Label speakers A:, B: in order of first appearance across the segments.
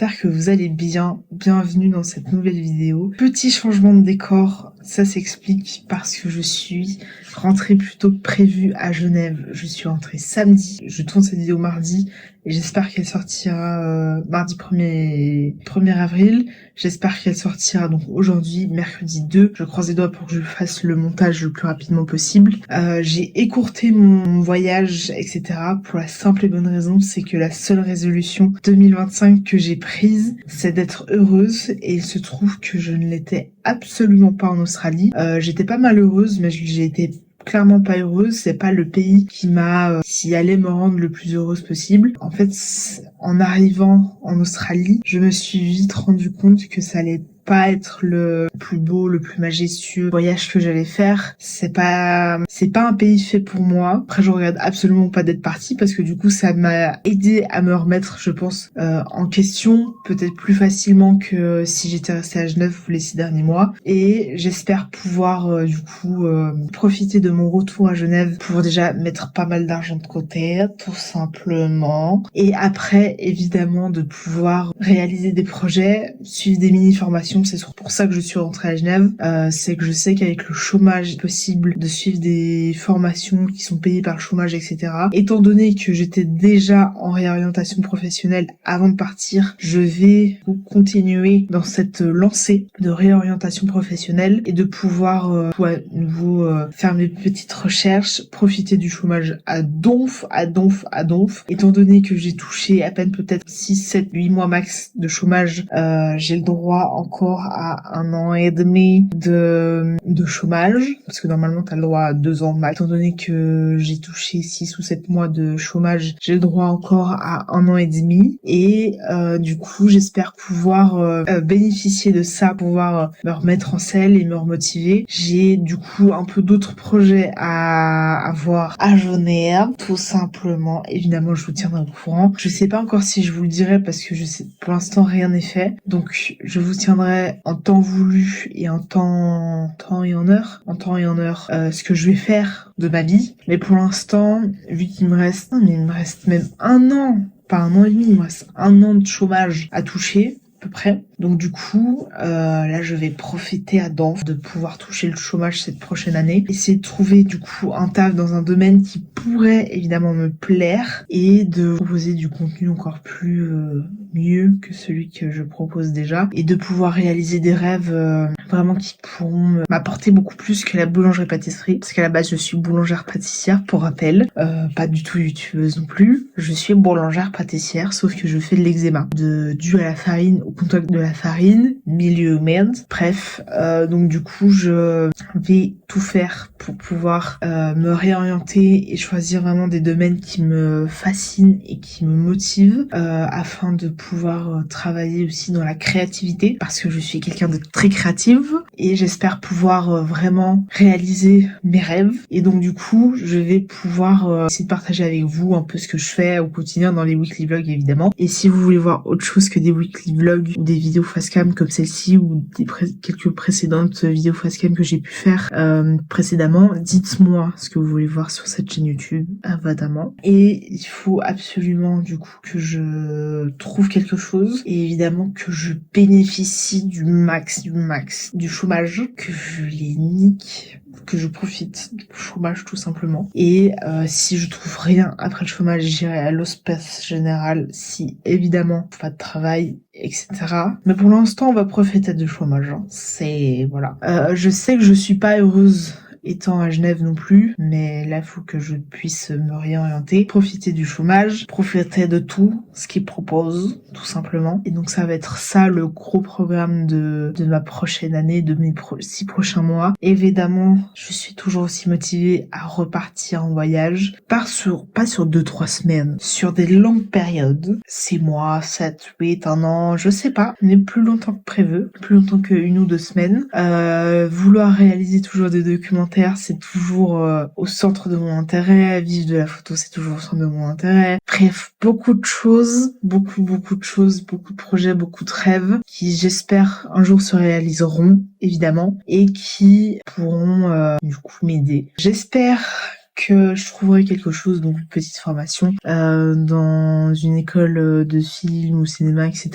A: j'espère que vous allez bien. Bienvenue dans cette nouvelle vidéo. Petit changement de décor, ça s'explique parce que je suis rentrée plus tôt que prévu à Genève. Je suis rentrée samedi, je tourne cette vidéo mardi et j'espère qu'elle sortira mardi 1er avril. J'espère qu'elle sortira donc aujourd'hui, mercredi 2. Je croise les doigts pour que je fasse le montage le plus rapidement possible. J'ai écourté mon voyage, etc. pour la simple et bonne raison, c'est que la seule résolution 2025 que j'ai prise, c'est d'être heureuse, et il se trouve que je ne l'étais absolument pas en Australie. J'étais pas malheureuse, mais j'ai été clairement pas heureuse. C'est pas le pays qui allait me rendre le plus heureuse possible. En fait, en arrivant en Australie, je me suis vite rendu compte que ça allait pas être le plus beau, le plus majestueux voyage que j'allais faire. C'est pas un pays fait pour moi. Après, je regrette absolument pas d'être partie parce que du coup, ça m'a aidé à me remettre, je pense, en question, peut-être plus facilement que si j'étais restée à Genève les 6 derniers mois. Et j'espère pouvoir, profiter de mon retour à Genève pour déjà mettre pas mal d'argent de côté, tout simplement. Et après, évidemment, de pouvoir réaliser des projets, suivre des mini-formations. C'est pour ça que je suis rentrée à Genève. C'est que je sais qu'avec le chômage, possible de suivre des formations qui sont payées par le chômage, etc. Étant donné que j'étais déjà en réorientation professionnelle avant de partir, je vais continuer dans cette lancée de réorientation professionnelle et de pouvoir à nouveau faire mes petites recherches, profiter du chômage à donf, étant donné que j'ai touché à peine peut-être 6, 7, 8 mois max de chômage, j'ai le droit encore à 1 an et demi de chômage, parce que normalement t'as le droit à 2 ans max. Étant donné que j'ai touché 6 ou 7 mois de chômage, j'ai le droit encore à 1 an et demi, et du coup j'espère pouvoir bénéficier de ça, pouvoir me remettre en selle et me remotiver. J'ai du coup un peu d'autres projets à avoir à Genève, tout simplement. Évidemment, je vous tiendrai au courant. Je sais pas encore si je vous le dirai parce que je sais, pour l'instant rien n'est fait, donc je vous tiendrai en temps voulu et en temps et en heure, ce que je vais faire de ma vie. Mais pour l'instant, vu qu'il me reste, il me reste même 1 an, pas 1 an et demi, il me reste 1 an de chômage à toucher, à peu près. Donc du coup, là je vais profiter à Danf de pouvoir toucher le chômage cette prochaine année, essayer de trouver du coup un taf dans un domaine qui pourrait évidemment me plaire et de proposer du contenu encore plus mieux que celui que je propose déjà, et de pouvoir réaliser des rêves vraiment qui pourront m'apporter beaucoup plus que la boulangerie-pâtisserie, parce qu'à la base je suis boulangère-pâtissière, pour rappel, pas du tout youtubeuse non plus, je suis boulangère-pâtissière, sauf que je fais de l'eczéma, dû à la farine, au contact de la farine, milieu merde, bref, donc du coup je vais tout faire pour pouvoir me réorienter et choisir vraiment des domaines qui me fascinent et qui me motivent, afin de pouvoir travailler aussi dans la créativité, parce que je suis quelqu'un de très créative et j'espère pouvoir vraiment réaliser mes rêves. Et donc du coup je vais pouvoir essayer de partager avec vous un peu ce que je fais au quotidien dans les weekly vlogs, évidemment. Et si vous voulez voir autre chose que des weekly vlogs ou des vidéos facecam comme celle-ci, ou quelques précédentes vidéos facecam que j'ai pu faire précédemment, dites-moi ce que vous voulez voir sur cette chaîne YouTube, évidemment. Et il faut absolument du coup que je trouve quelque chose, et évidemment que je bénéficie du max du chômage, que je les nique, que je profite du chômage tout simplement. Et si je trouve rien après le chômage, j'irai à l'hospice général, si évidemment pas de travail, etc. Mais pour l'instant on va profiter du chômage, hein. C'est voilà. Je sais que je suis pas heureuse étant à Genève non plus, mais là il faut que je puisse me réorienter, profiter du chômage, profiter de tout ce qu'ils proposent, tout simplement. Et donc ça va être ça le gros programme de ma prochaine année, de mes 6 prochains mois. Évidemment, je suis toujours aussi motivée à repartir en voyage, pas sur 2-3 semaines, sur des longues périodes, 6 mois, 7, 8, 1 an, je sais pas, mais plus longtemps que prévu, plus longtemps que 1 ou 2 semaines. Vouloir réaliser toujours des documentaires, c'est toujours au centre de mon intérêt. Vivre de la photo, c'est toujours au centre de mon intérêt. Bref, beaucoup de choses, beaucoup de choses, beaucoup de projets, beaucoup de rêves qui, j'espère, un jour se réaliseront, évidemment, et qui pourront du coup m'aider. J'espère que je trouverai quelque chose, donc une petite formation, dans une école de film ou cinéma, etc.,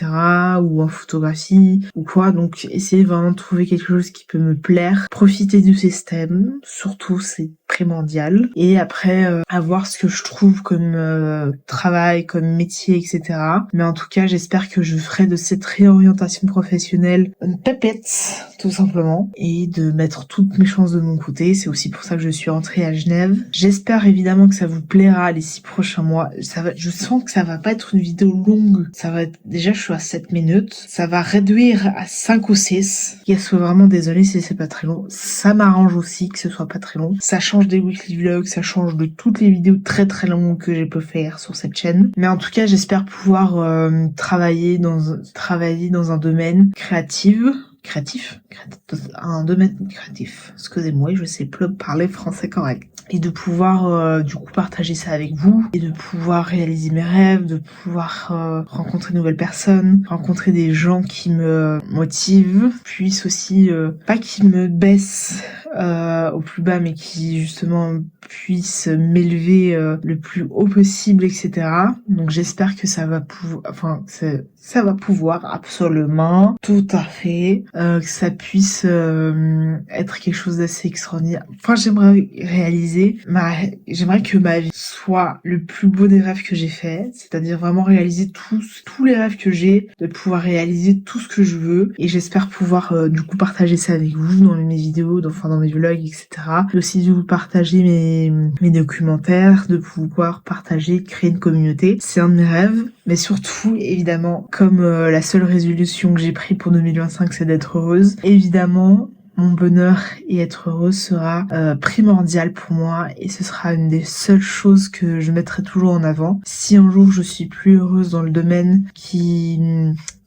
A: ou en photographie, ou quoi. Donc, essayer vraiment de trouver quelque chose qui peut me plaire, profiter du système, surtout, c'est primordial. Et après, à voir ce que je trouve comme travail, comme métier, etc. Mais en tout cas, j'espère que je ferai de cette réorientation professionnelle une pépette, tout simplement, et de mettre toutes mes chances de mon côté. C'est aussi pour ça que je suis rentrée à Genève. J'espère évidemment que ça vous plaira les 6 prochains mois. Je sens que ça va pas être une vidéo longue. Ça va être, déjà, je suis à 7 minutes. Ça va réduire à 5 ou 6. Et sois vraiment désolée si c'est pas très long. Ça m'arrange aussi que ce soit pas très long. Ça change des weekly vlogs, ça change de toutes les vidéos très très longues que j'ai pu faire sur cette chaîne. Mais en tout cas, j'espère pouvoir travailler dans un domaine un domaine créatif. Excusez-moi, je sais plus parler français correct. Et de pouvoir du coup partager ça avec vous et de pouvoir réaliser mes rêves, de pouvoir rencontrer de nouvelles personnes, rencontrer des gens qui me motivent, puissent aussi pas qui me baissent au plus bas, mais qui justement puissent m'élever le plus haut possible, etc. Donc j'espère que ça va ça va pouvoir absolument, tout à fait, que ça puisse être quelque chose d'assez extraordinaire. Enfin, j'aimerais que ma vie soit le plus beau des rêves que j'ai fait, c'est-à-dire vraiment réaliser tous les rêves que j'ai, de pouvoir réaliser tout ce que je veux, et j'espère pouvoir du coup partager ça avec vous dans mes vidéos, dans mes vlogs, etc. Et aussi de vous partager mes documentaires, de pouvoir partager, créer une communauté. C'est un de mes rêves, mais surtout, évidemment, comme la seule résolution que j'ai prise pour 2025, c'est d'être heureuse, évidemment, mon bonheur et être heureuse sera primordial pour moi, et ce sera une des seules choses que je mettrai toujours en avant. Si un jour je suis plus heureuse dans le domaine qui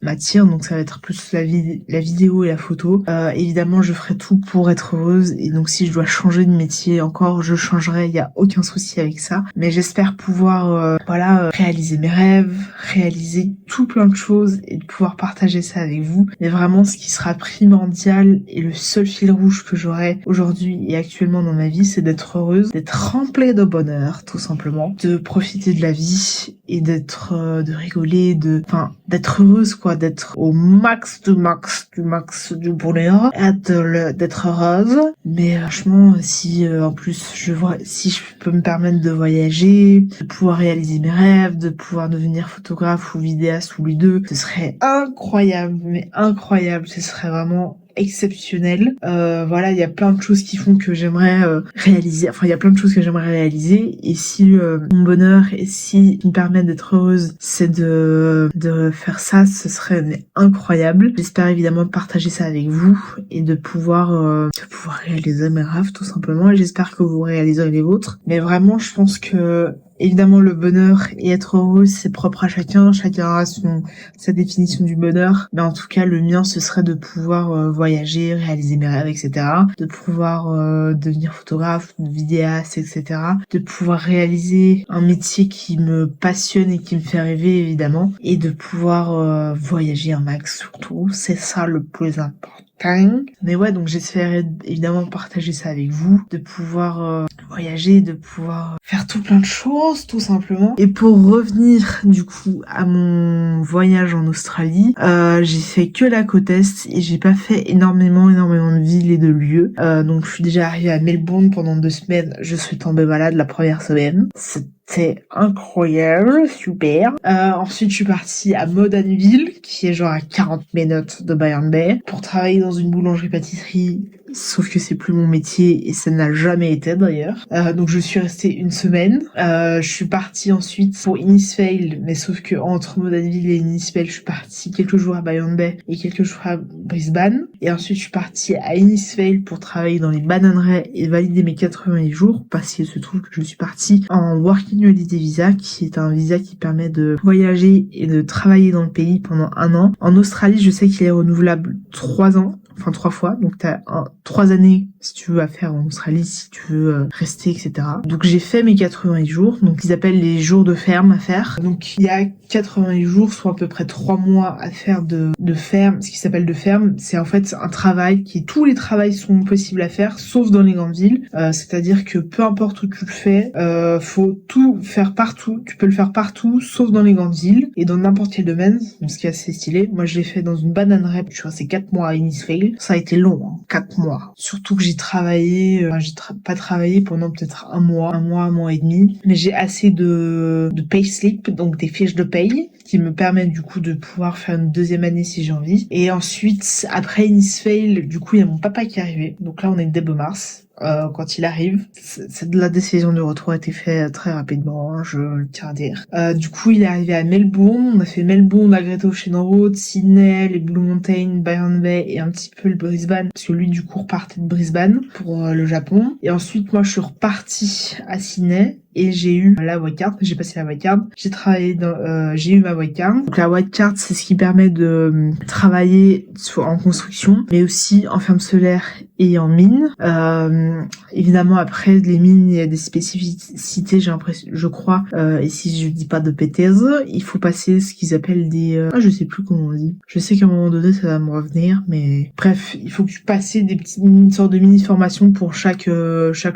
A: m'attire, donc ça va être plus la vidéo et la photo, évidemment je ferai tout pour être heureuse, et donc si je dois changer de métier encore, je changerai, il y a aucun souci avec ça. Mais j'espère pouvoir réaliser mes rêves, réaliser tout plein de choses, et de pouvoir partager ça avec vous. Mais vraiment, ce qui sera primordial et le seul fil rouge que j'aurai aujourd'hui et actuellement dans ma vie, c'est d'être heureuse, d'être remplie de bonheur, tout simplement, de profiter de la vie et de rigoler, d'être heureuse, quoi, d'être au max du bonheur, d'être heureuse. Mais franchement, si en plus si je peux me permettre de voyager, de pouvoir réaliser mes rêves, de pouvoir devenir photographe ou vidéaste ou les deux, ce serait incroyable, mais incroyable, ce serait vraiment exceptionnel. Il y a plein de choses qui font que j'aimerais réaliser, il y a plein de choses que j'aimerais réaliser, et si mon bonheur et si me permet d'être heureuse, c'est de faire ça, ce serait incroyable. J'espère évidemment partager ça avec vous et de pouvoir réaliser mes rêves, tout simplement, et j'espère que vous réaliserez les vôtres. Mais vraiment, je pense que évidemment, le bonheur et être heureux, c'est propre à chacun. Chacun a sa définition du bonheur. Mais en tout cas, le mien, ce serait de pouvoir voyager, réaliser mes rêves, etc. De pouvoir devenir photographe, vidéaste, etc. De pouvoir réaliser un métier qui me passionne et qui me fait rêver, évidemment. Et de pouvoir voyager un max, surtout. C'est ça le plus important. Mais ouais, donc j'espère évidemment partager ça avec vous, de pouvoir voyager, de pouvoir faire tout plein de choses, tout simplement. Et pour revenir du coup à mon voyage en Australie, j'ai fait que la côte Est et j'ai pas fait énormément de villes et de lieux. Donc je suis déjà arrivée à Melbourne pendant 2 semaines, je suis tombée malade la première semaine. C'était incroyable, super. Ensuite, je suis partie à Modanville, qui est genre à 40 minutes de Byron Bay, pour travailler dans une boulangerie-pâtisserie. Sauf que c'est plus mon métier et ça n'a jamais été d'ailleurs. Donc je suis restée 1 semaine. Je suis partie ensuite pour Innisfail, mais sauf que entre Modanville et Innisfail, je suis partie quelques jours à Byron Bay et quelques jours à Brisbane. Et ensuite, je suis partie à Innisfail pour travailler dans les bananeraies et valider mes 88 jours, parce qu'il se trouve que je suis partie en Working Holiday Visa, qui est un visa qui permet de voyager et de travailler dans le pays pendant 1 an. En Australie, je sais qu'il est renouvelable 3 ans. enfin 3 fois. Donc t'as 3 années si tu veux à faire en Australie, si tu veux rester, etc. Donc j'ai fait mes 88 jours, donc ils appellent les jours de ferme à faire. Donc il y a 88 jours, soit à peu près 3 mois à faire de ferme. Ce qui s'appelle de ferme, c'est en fait un travail tous les travails sont possibles à faire, sauf dans les grandes villes. C'est-à-dire que peu importe où tu le fais, faut tout faire partout. Tu peux le faire partout, sauf dans les grandes villes et dans n'importe quel domaine. Donc, ce qui est assez stylé. Moi, je l'ai fait dans une bananeraie. Je suis resté 4 mois à Innisfail. Ça a été long, hein, 4 mois. Surtout que j'ai travaillé, pas travaillé pendant peut-être un mois et demi. Mais j'ai assez de payslip, donc des fiches de paye, qui me permettent du coup de pouvoir faire une deuxième année si j'ai envie. Et ensuite, après Innisfail, du coup, il y a mon papa qui est arrivé. Donc là, on est début mars. Quand il arrive, la décision de retour a été faite très rapidement, hein, je le tiens à dire. Du coup, il est arrivé à Melbourne. On a fait Melbourne, la Great Ocean Road, Sydney, les Blue Mountains, Byron Bay et un petit peu le Brisbane, parce que lui, du coup, repartait de Brisbane pour le Japon. Et ensuite, moi, je suis repartie à Sydney. Et j'ai eu la white card, j'ai passé la white card, j'ai eu ma white card. Donc la white card, c'est ce qui permet de travailler en construction, mais aussi en ferme solaire et en mine. Évidemment, après, les mines, il y a des spécificités, j'ai l'impression, je crois, et si je dis pas de bêtises, il faut passer ce qu'ils appellent je sais plus comment on dit. Je sais qu'à un moment donné, ça va me revenir, mais bref, il faut que tu passes une sorte de mini-formation pour chaque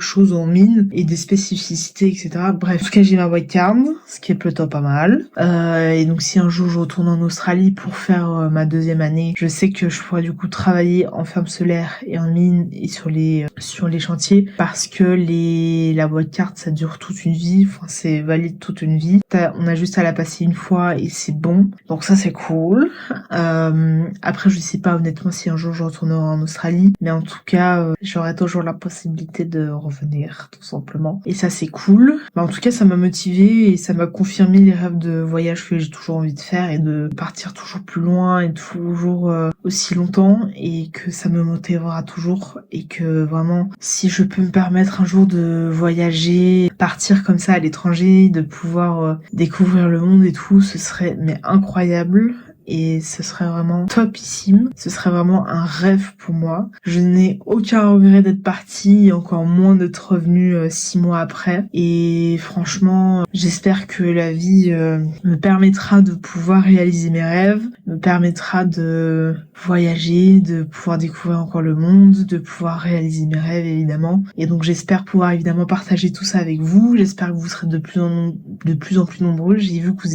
A: chose en mine et des spécificités, etc. Bref, en tout cas, j'ai ma white card, ce qui est plutôt pas mal. Et donc, si un jour je retourne en Australie pour faire ma deuxième année, je sais que je pourrais du coup travailler en ferme solaire et en mine et sur les chantiers, parce que la white card, ça dure toute une vie, enfin, c'est valide toute une vie. On a juste à la passer une fois et c'est bon. Donc ça, c'est cool. Après, je sais pas honnêtement si un jour je retournerai en Australie, mais en tout cas, j'aurai toujours la possibilité de revenir, tout simplement. Et ça, c'est cool. Bah, en tout cas, ça m'a motivée et ça m'a confirmé les rêves de voyage que j'ai toujours envie de faire et de partir toujours plus loin et toujours aussi longtemps, et que ça me motivera toujours, et que vraiment, si je peux me permettre un jour de voyager, partir comme ça à l'étranger, de pouvoir découvrir le monde et tout, ce serait incroyable. Et ce serait vraiment topissime. Ce serait vraiment un rêve pour moi. Je n'ai aucun regret d'être partie, et encore moins d'être revenue 6 mois après. Et franchement, j'espère que la vie me permettra de pouvoir réaliser mes rêves, me permettra de voyager, de pouvoir découvrir encore le monde, de pouvoir réaliser mes rêves évidemment. Et donc j'espère pouvoir évidemment partager tout ça avec vous. J'espère que vous serez de plus en plus nombreux. J'ai vu que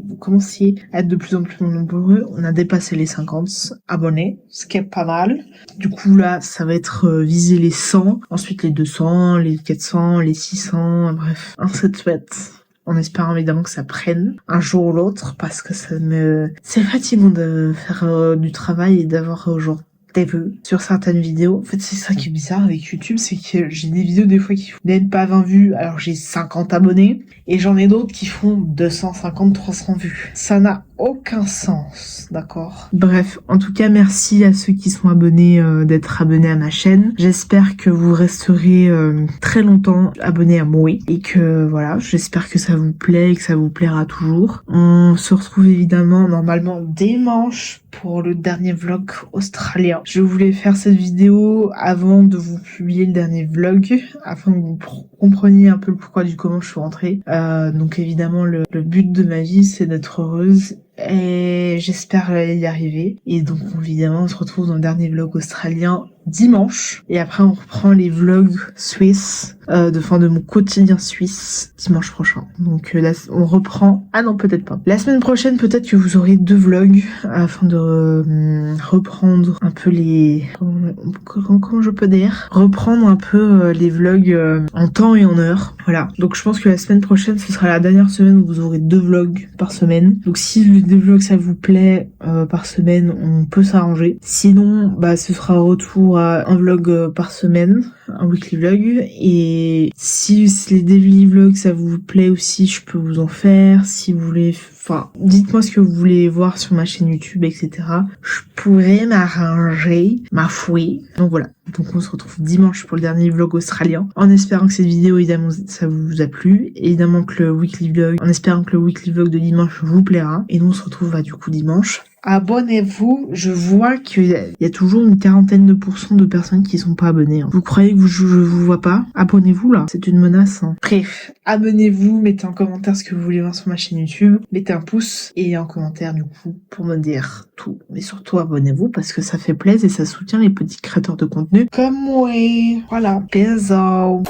A: vous commenciez à être de plus en plus nombreux. On a dépassé les 50 abonnés, ce qui est pas mal. Du coup là, ça va être viser les 100, ensuite les 200, les 400, les 600, bref, un set fête. En espérant évidemment que ça prenne un jour ou l'autre, parce que c'est fatigant de faire du travail et d'avoir genre des vues sur certaines vidéos. En fait, c'est ça qui est bizarre avec YouTube, c'est que j'ai des vidéos des fois qui font même pas 20 vues, alors j'ai 50 abonnés, et j'en ai d'autres qui font 250, 300 vues. Ça n'a aucun sens, d'accord? Bref, en tout cas, merci à ceux qui sont abonnés d'être abonnés à ma chaîne. J'espère que vous resterez très longtemps abonnés à moi, et que voilà, j'espère que ça vous plaît et que ça vous plaira toujours. On se retrouve évidemment normalement dimanche pour le dernier vlog australien. Je voulais faire cette vidéo avant de vous publier le dernier vlog, afin que vous compreniez un peu le pourquoi du comment je suis rentrée. Donc évidemment, le but de ma vie, c'est d'être heureuse, et j'espère y arriver. Et donc évidemment, on se retrouve dans le dernier vlog australien dimanche, et après on reprend les vlogs suisses de mon quotidien suisse dimanche prochain. Donc là on reprend, ah non, peut-être pas, la semaine prochaine peut-être que vous aurez 2 vlogs, afin de reprendre un peu comment je peux dire, reprendre un peu les vlogs en temps et en heure. Voilà, donc je pense que la semaine prochaine ce sera la dernière semaine où vous aurez 2 vlogs par semaine. Donc si les 2 vlogs ça vous plaît par semaine, on peut s'arranger. Sinon bah ce sera retour à un vlog par semaine, un weekly vlog. Et si les daily vlogs ça vous plaît aussi, je peux vous en faire. Si vous voulez, enfin, dites-moi ce que vous voulez voir sur ma chaîne YouTube, etc. Je pourrais m'arranger, ma fouille. Donc voilà. Donc on se retrouve dimanche pour le dernier vlog australien. En espérant que cette vidéo, évidemment, ça vous a plu. Évidemment que le weekly vlog, en espérant que le weekly vlog de dimanche vous plaira. Et nous on se retrouve du coup dimanche. Abonnez-vous, je vois qu'il y a toujours une quarantaine de personnes qui sont pas abonnées. Vous croyez que je vous vois pas? Abonnez-vous là, c'est une menace. Bref, abonnez-vous, mettez en commentaire ce que vous voulez voir sur ma chaîne YouTube, mettez un pouce et en commentaire du coup pour me dire tout. Mais surtout abonnez-vous parce que ça fait plaisir et ça soutient les petits créateurs de contenu comme moi. Voilà, bisous.